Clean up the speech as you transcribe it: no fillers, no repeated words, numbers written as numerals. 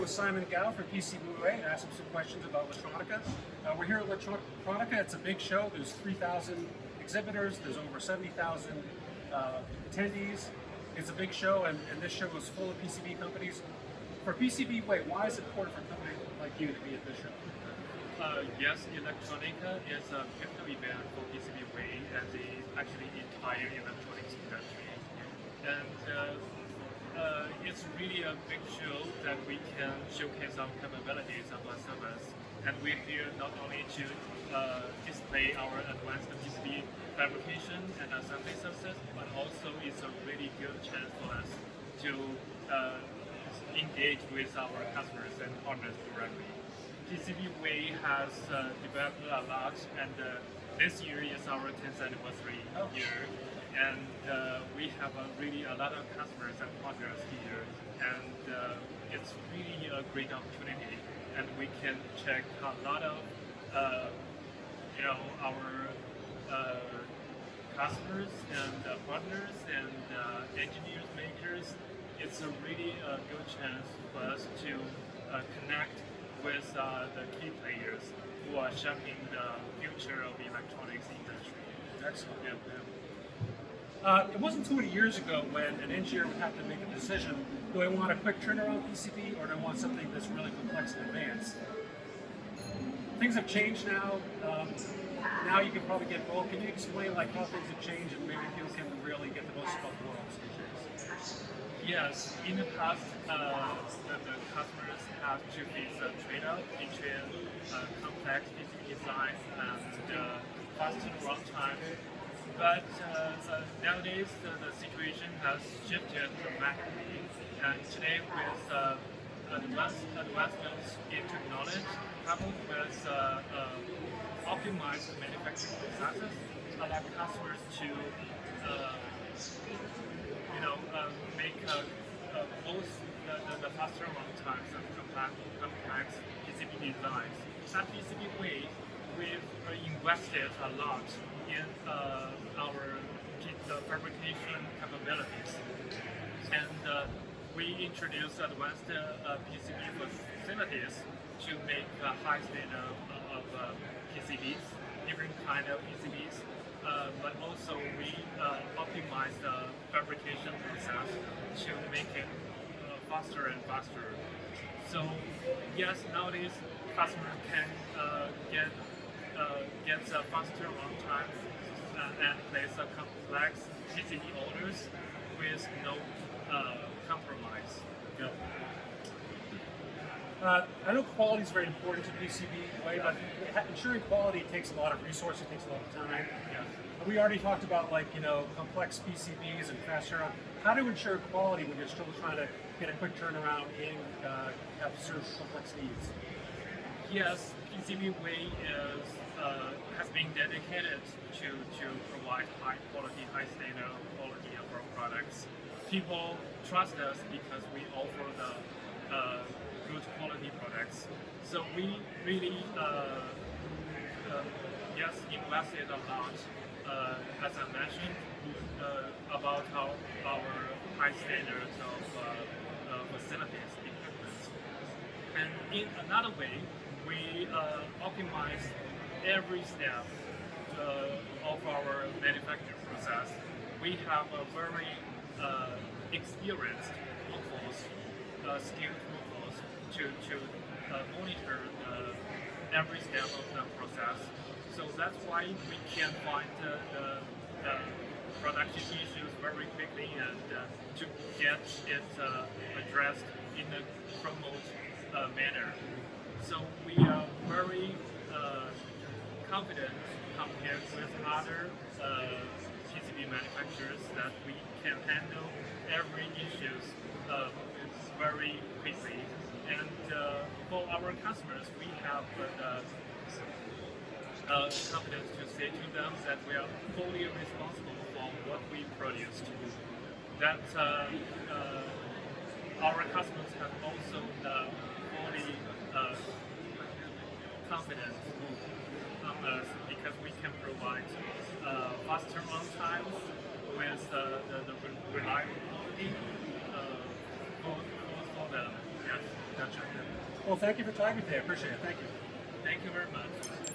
with Simon Gao from PCBWay and ask him some questions about Electronica. We're here at Electronica. It's a big show. There's 3,000 exhibitors. There's over 70,000 attendees. It's a big show, and this show is full of PCB companies. For PCBWay, why is it important for a company like you to be at this show? Yes, Electronica is a pivotal event for PCBWay and the actually entire electronics industry. And it's really a big show that we can showcase our capabilities of our service. And we're here not only to display our advanced PCB fabrication and assembly services, but also it's a really good chance for us to engage with our customers and partners directly. PCBWay has developed a lot, and this year is our 10th anniversary year, and we have really a lot of customers and partners here, and it's really a great opportunity, and we can check a lot of our customers and partners and engineers, makers. It's a really good chance for us to connect with the key players who are shaping the future of the electronics industry. Excellent. It wasn't too many years ago when an engineer would have to make a decision: do I want a quick turnaround PCB, or do I want something that's really complex and advanced? Things have changed now. Now you can probably get both. Can you explain how things have changed and maybe people can really get the most of both worlds these days? Yes, in the past, the customers have to face a trade-off between complex PCB designs and fast turnaround time. But nowadays, the situation has shifted dramatically. And today, with advancements in technology, coupled with optimized manufacturing processes, allow customers to make both the faster run times and complex PCB designs. At PCBWay, we've invested a lot in our fabrication capabilities, and we introduced advanced PCB facilities to make a high standard of PCBs, different kind of PCBs. But also we optimize the fabrication process to make it faster and faster. So yes, nowadays customers can get a faster run time and place a complex PCB orders with no compromise. Yeah. I know quality is very important to PCBWay, but ensuring quality takes a lot of resources, it takes a lot of time. Yeah. We already talked about complex PCBs and fast turnaround. How to ensure quality when you're still trying to get a quick turnaround and have to serve complex needs? Yes, PCBWay has been dedicated to provide high quality, high standard quality of our products. People trust us because we offer the good quality products. So we really invested a lot, as I mentioned, about our high standards of facilities equipment. And in another way, we optimize every step of our manufacturing process. We have a very experienced workforce, skilled workforce to monitor every step of the process. So that's why we can find the production issues very quickly and to get it addressed in a remote manner. So we are very confident compared with other PCB manufacturers that we can handle every issues very quickly. And for our customers, we have confidence to say to them that we are fully responsible for what we produced. That our customers have also fully confidence on us because we can provide faster run times with the reliability for them. Yes. Gotcha. Well, thank you for talking today. I appreciate it. Thank you. Thank you very much.